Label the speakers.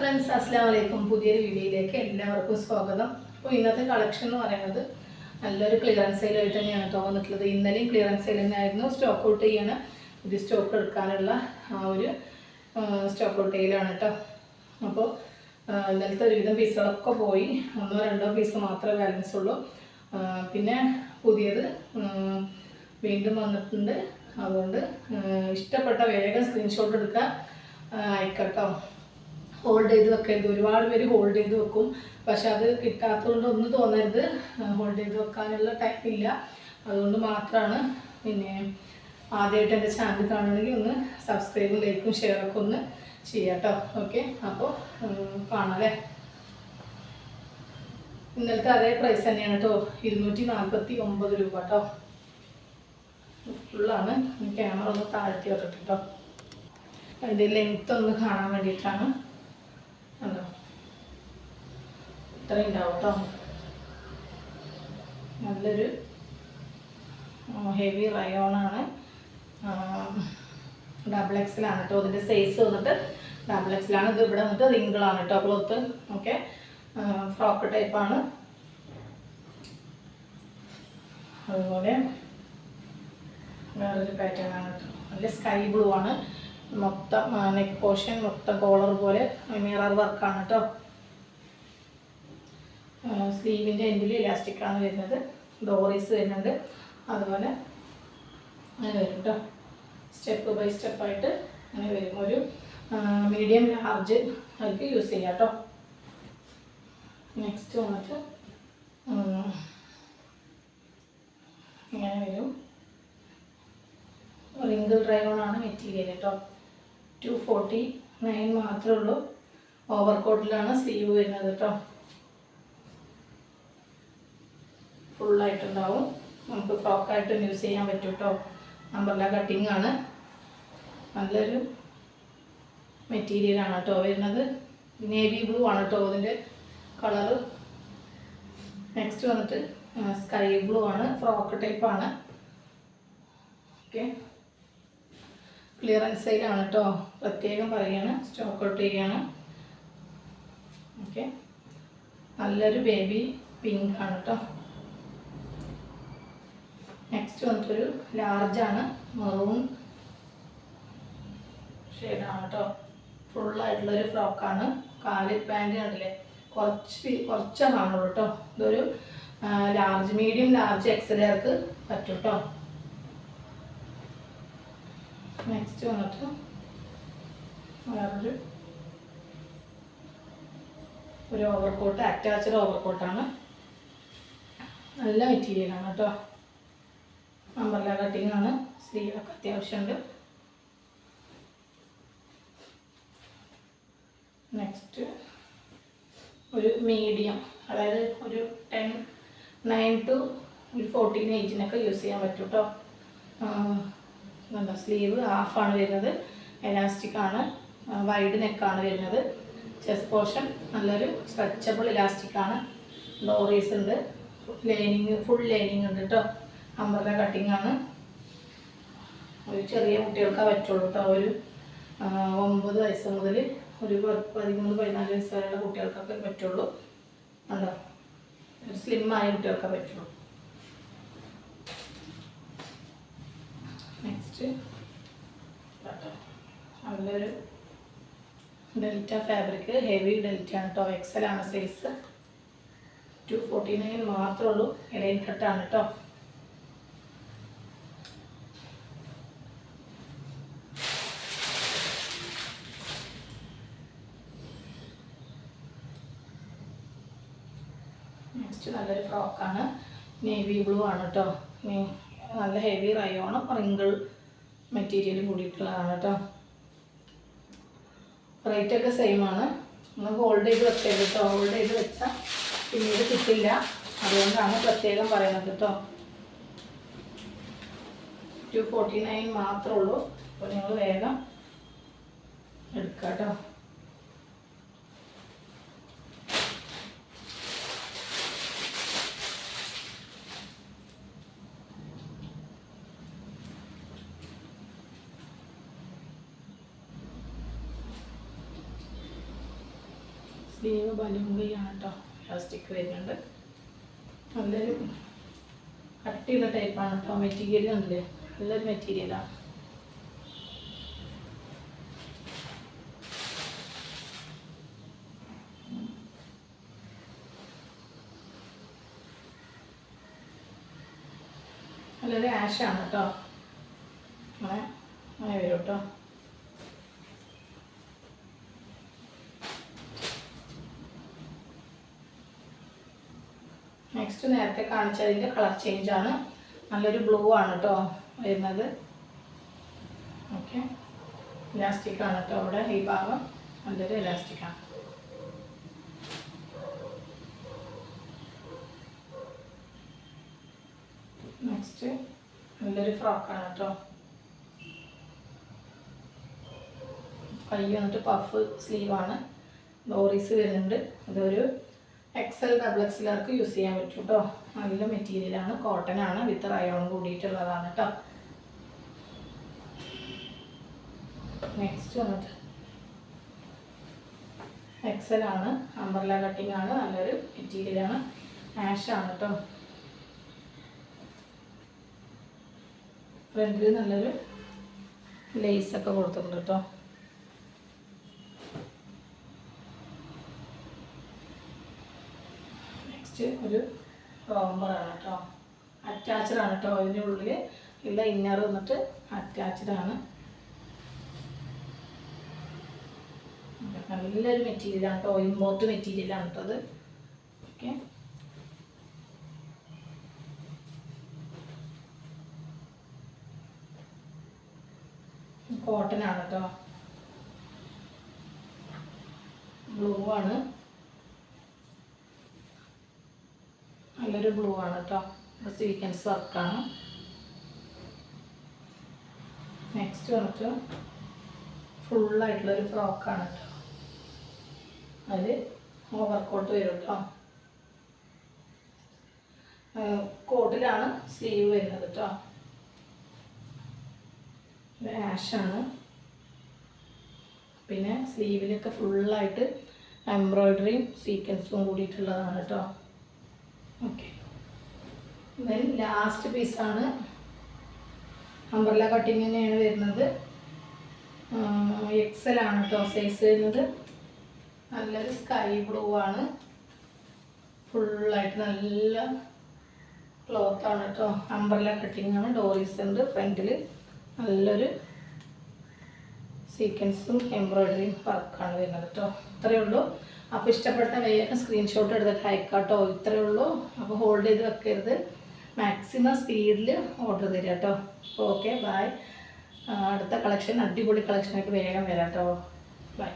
Speaker 1: Friends, അസ്സലാമു അലൈക്കും. പുതിയൊരു വീഡിയോയിലേക്ക് എല്ലാവർക്കും സ്വാഗതം. അപ്പോൾ ഇന്നത്തെ കളക്ഷൻ എന്ന് പറയുന്നത് നല്ലൊരു ക്ലിയറൻസ് സെയിലായിട്ട് തന്നെയാണ് കേട്ടോ വന്നിട്ടുള്ളത്. ഇന്നലെയും ക്ലിയറൻസ് സെയിൽ തന്നെയായിരുന്നു. സ്റ്റോക്ക് ഔട്ട് ചെയ്യാണ്, ഇത് സ്റ്റോക്ക് എടുക്കാനുള്ള ആ ഒരു സ്റ്റോക്ക് ഔട്ട് ചെയ്യലാണ് കേട്ടോ. അപ്പോൾ ഇന്നലത്തെ ഒരുവിധം പീസുകളൊക്കെ പോയി, 1-2 പീസ് മാത്രമേ ബാലൻസ് ഉള്ളൂ. പിന്നെ പുതിയത് വീണ്ടും വന്നിട്ടുണ്ട്. അതുകൊണ്ട് ഇഷ്ടപ്പെട്ട വേഗം സ്ക്രീൻഷോട്ട് എടുക്കുക, അയക്കട്ടോ. ഹോൾഡ് ചെയ്ത് വെക്കരുത്. ഒരുപാട് പേര് ഹോൾഡ് ചെയ്ത് വെക്കും, പക്ഷെ അത് കിട്ടാത്തതുകൊണ്ട് ഒന്നും തോന്നരുത്. ഹോൾഡ് ചെയ്ത് വെക്കാനുള്ള ടൈമില്ല, അതുകൊണ്ട് മാത്രമാണ്. പിന്നെ ആദ്യമായിട്ട് എൻ്റെ ചാനൽ കാണുകയാണെങ്കിൽ ഒന്ന് സബ്സ്ക്രൈബും ലൈക്കും ഷെയറൊക്കെ ഒന്ന് ചെയ്യാം കേട്ടോ. ഓക്കെ, അപ്പോൾ കാണാമല്ലേ. ഇന്നലത്തെ അതേ പ്രൈസ് തന്നെയാണ് കേട്ടോ, 249 രൂപ കേട്ടോ. ഫുള്ളാണ്. ക്യാമറ ഒന്ന് താഴ്ത്തി വെക്കട്ടെ കേട്ടോ, അതിൻ്റെ ലെങ്ത്ത് ഒന്ന് കാണാൻ വേണ്ടിയിട്ടാണ്. അല്ലോ, ഇത്രയും ഉണ്ടാവും കേട്ടോ. നല്ലൊരു ഹെവി റയോണാണ്. XXL കേട്ടോ. ഇതിൻ്റെ സൈസ് വന്നിട്ട് XXL. ഇത് ഇവിടെ വന്നിട്ട് റിങ്കിളാണ് കേട്ടോ ക്ലോത്ത്. ഓക്കെ, ഫ്രോക്ക് ടൈപ്പാണ്. അതുപോലെ വേറൊരു പാറ്റേൺ ആണ് കേട്ടോ. നല്ല സ്കൈ ബ്ലൂ ആണ്. മൊത്തം നെക്ക് പോർഷൻ മൊത്തം കോളർ പോലെ മിറർ വർക്കാണ് കേട്ടോ. സ്ലീവിൻ്റെ എൻഡിൽ ഇലാസ്റ്റിക്കാണ് വരുന്നത്. ഡോറീസ് വരുന്നുണ്ട്. അതുപോലെ അങ്ങനെ വരും കേട്ടോ. സ്റ്റെപ്പ് ബൈ സ്റ്റെപ്പായിട്ട് അങ്ങനെ വരും. ഒരു മീഡിയം ലാർജ് അവർക്ക് യൂസ് ചെയ്യാം കേട്ടോ. നെക്സ്റ്റ് വന്നിട്ട് ഇങ്ങനെ വരും. റിങ്കിൾ ഡ്രൈവൺ ആണ് മെറ്റീരിയൽ കേട്ടോ. 249 മാത്രമേ ഉള്ളൂ. ഓവർകോട്ടിലാണ് സ്ലീവ് വരുന്നത് കേട്ടോ. ഫുള്ളായിട്ടുണ്ടാവും. നമുക്ക് ഫ്രോക്കായിട്ടും യൂസ് ചെയ്യാൻ പറ്റും കേട്ടോ. അംബ്രല്ല കട്ടിങ് ആണ്. നല്ലൊരു മെറ്റീരിയലാണ് കേട്ടോ വരുന്നത്. നേവി ബ്ലൂ ആണ് കേട്ടോ ഇതിൻ്റെ കളറ്. നെക്സ്റ്റ് വന്നിട്ട് സ്കൈ ബ്ലൂ ആണ്. ഫ്രോക്ക് ടൈപ്പാണ്. ഓക്കെ, ക്ലിയറൻസ് സെയിലാണ് കേട്ടോ. പ്രത്യേകം പറയുകയാണ്, സ്റ്റോക്ക് ഔട്ട് ചെയ്യുകയാണ്. ഓക്കെ, നല്ലൊരു ബേബി പിങ്ക് ആണ് കേട്ടോ. നെക്സ്റ്റ് വന്നിട്ടൊരു ലാർജാണ്. മെറൂൺ ഷെയ്ഡാണ് കേട്ടോ. ഫുള്ളായിട്ടുള്ളൊരു ഫ്രോക്കാണ്. കാല് പാൻറ്റ് കണ്ടില്ലേ, കുറച്ചേ കാണുള്ളൂ കേട്ടോ. ഇതൊരു ലാർജ്, മീഡിയം ലാർജ് XLർക്ക് പറ്റും കേട്ടോ. നെക്സ്റ്റ് വന്നിട്ട് വേറൊരു ഓവർകോട്ട്, അറ്റാച്ച്ഡ് ഓവർകോട്ടാണ്. നല്ല മെറ്റീരിയലാണ് കേട്ടോ. അംബ്രല്ല കട്ടിങ് ആണ്. സ്ലീവൊക്കെ അത്യാവശ്യമുണ്ട്. നെക്സ്റ്റ് ഒരു മീഡിയം, അതായത് ഒരു 9 to 14 ഏജിനൊക്കെ യൂസ് ചെയ്യാൻ പറ്റും കേട്ടോ. എന്താ, സ്ലീവ് ഹാഫാണ് വരുന്നത്. എലാസ്റ്റിക് ആണ്. വൈഡ് നെക്കാണ് വരുന്നത്. ചെസ്റ്റ് പോർഷൻ നല്ലൊരു സ്ട്രെച്ചബിൾ ഇലാസ്റ്റിക് ആണ്. ഡോറീസ് ഉണ്ട്. ഫുൾ ലൈനിങ് ഉണ്ട് കേട്ടോ. അംബ്രല്ല കട്ടിങ് ആണ്. ഒരു ചെറിയ കുട്ടികൾക്കേ പറ്റുള്ളൂ കേട്ടോ. ഒരു 9 വയസ്സ് മുതൽ ഒരു 13-14 വയസ്സ് വരെയുള്ള കുട്ടികൾക്കൊക്കെ പറ്റുള്ളൂ. ഉണ്ടോ, ഒരു സ്ലിമ്മായ കുട്ടികൾക്കേ പറ്റുള്ളൂ. നെക്സ്റ്റ് നല്ലൊരു ഡെൽറ്റ ഫാബ്രിക്, ഹെവി ഡെൽറ്റ ആണ് കേട്ടോ. XL ആണ് സൈസ്. 249 മാത്രമേ ഉള്ളൂ. ഇലയിൽ കട്ടാണ് കേട്ടോ. നെക്സ്റ്റ് നല്ലൊരു ഫ്രോക്കാണ്. നേവി ബ്ലൂ ആണ് കേട്ടോ. നല്ല ഹെവി റയോണും റിങ്കിൾ മെറ്റീരിയലും കൂടിയിട്ടുള്ളതാണ് കേട്ടോ. റേറ്റൊക്കെ സെയിം ആണ്. നമുക്ക് ഹോൾഡ് ചെയ്ത് വെക്കരുത് കേട്ടോ. ഹോൾഡ് ചെയ്ത് വെച്ചാൽ പിന്നീട് കിട്ടില്ല, അതുകൊണ്ടാണ് പ്രത്യേകം പറയുന്നത് കേട്ടോ. 249 മാത്രമേ ഉള്ളൂ. അപ്പോൾ നിങ്ങൾ വേഗം എടുക്കാം കേട്ടോ. സ്ലീവ് ബലൂൺ കൈയാണ് കേട്ടോ. ഇലാസ്റ്റിക് വരുന്നുണ്ട്. നല്ലൊരു കട്ടിയുള്ള ടൈപ്പാണ് കേട്ടോ. മെറ്റീരിയൽ കണ്ടില്ലേ, നല്ലൊരു മെറ്റീരിയലാണ്. നല്ലൊരു ആഷാണ് കേട്ടോ. അങ്ങനെ അങ്ങനെ വരും കേട്ടോ. നെക്സ്റ്റ് നേരത്തെ കാണിച്ചതിൻ്റെ കളർ ചേഞ്ചാണ്. നല്ലൊരു ബ്ലൂ ആണ് കേട്ടോ വരുന്നത്. ഓക്കെ, ഇലാസ്റ്റിക്കാണ് കേട്ടോ. അവിടെ ഈ ഭാഗം നല്ലൊരു ഇലാസ്റ്റിക്കാണ്. നെക്സ്റ്റ് നല്ലൊരു ഫ്രോക്കാണ് കേട്ടോ. കൈ വന്നിട്ട് പഫ് സ്ലീവാണ്. ഡോറീസ് വരുന്നുണ്ട്. അതൊരു XL XXLർക്ക് യൂസ് ചെയ്യാൻ പറ്റും കേട്ടോ. നല്ല മെറ്റീരിയലാണ്, കോട്ടൺ ആണ്, വിത്ത് റയോൺ കൂടിയിട്ടുള്ളതാണ് കേട്ടോ. നെക്സ്റ്റ് വന്നിട്ട് XL ആണ്, അംബ്രല്ല കട്ടിംഗ് ആണ്, നല്ലൊരു മെറ്റീരിയലാണ്, ആഷാണ് കേട്ടോ. ഫ്രണ്ടിൽ നല്ലൊരു ലേസൊക്കെ കൊടുത്തിട്ടുണ്ട് കേട്ടോ. ഒരു റോംബറാണ് കേട്ടോ. അറ്റാച്ച്ഡ് ആണ് കേട്ടോ. അതിൻ്റെ ഉള്ളിൽ ഉള്ള ഇന്നർ വന്നിട്ട് അറ്റാച്ച്ഡ് ആണ്. നല്ലൊരു മെറ്റീരിയലാണ് കേട്ടോ. ഇമ്പോർട്ട് മെറ്റീരിയലാണ് കേട്ടോ അത്. ഓക്കെ, കോട്ടൺ ആണ് കേട്ടോ. ബ്ലൂ ആണ്, നല്ലൊരു ബ്ലൂ ആണ് കേട്ടോ. സ്വീക്കൻസ് വർക്കാണ്. നെക്സ്റ്റ് വന്നിട്ട് ഫുള്ളായിട്ടുള്ളൊരു ഫ്രോക്കാണ് കേട്ടോ. അതിൽ ഓവർകോട്ട് വരും കേട്ടോ. കോട്ടിലാണ് സ്ലീവ് വരുന്നത് കേട്ടോ. ആഷാണ്. പിന്നെ സ്ലീവിലൊക്കെ ഫുള്ളായിട്ട് എംബ്രോയ്ഡറിയും സീക്വൻസും കൂടിയിട്ടുള്ളതാണ് കേട്ടോ. ഓക്കെ, ദെൻ ലാസ്റ്റ് പീസാണ്. അംബ്രല്ല കട്ടിങ് തന്നെയാണ് വരുന്നത്. XL ആണ് കേട്ടോ സൈസ് വരുന്നത്. നല്ലൊരു സ്കൈ ബ്ലൂ ആണ്. ഫുള്ളായിട്ട് നല്ല ക്ലോത്താണ് കേട്ടോ. അംബ്രല്ല കട്ടിങ് ആണ്. ഡോറീസ് ഉണ്ട് ഫ്രണ്ടിൽ. നല്ലൊരു സീക്വൻസും എംബ്രോയ്ഡറിയും വർക്കാണ് വരുന്നത് കേട്ടോ. ഇത്രയേ ഉള്ളൂ. അപ്പോൾ ഇഷ്ടപ്പെട്ട വേഗം സ്ക്രീൻഷോട്ട് എടുത്തിട്ട് അയക്കാം കേട്ടോ. ഇത്രയേ ഉള്ളൂ. അപ്പോൾ ഹോൾഡ് ചെയ്ത് വെക്കരുത്. മാക്സിമം സ്പീഡിൽ ഓർഡർ തരിക കേട്ടോ. Okay, by. അടുത്ത കളക്ഷൻ, അടിപൊളി കളക്ഷനായിട്ട് വേഗം വരാം കേട്ടോ. ബൈ.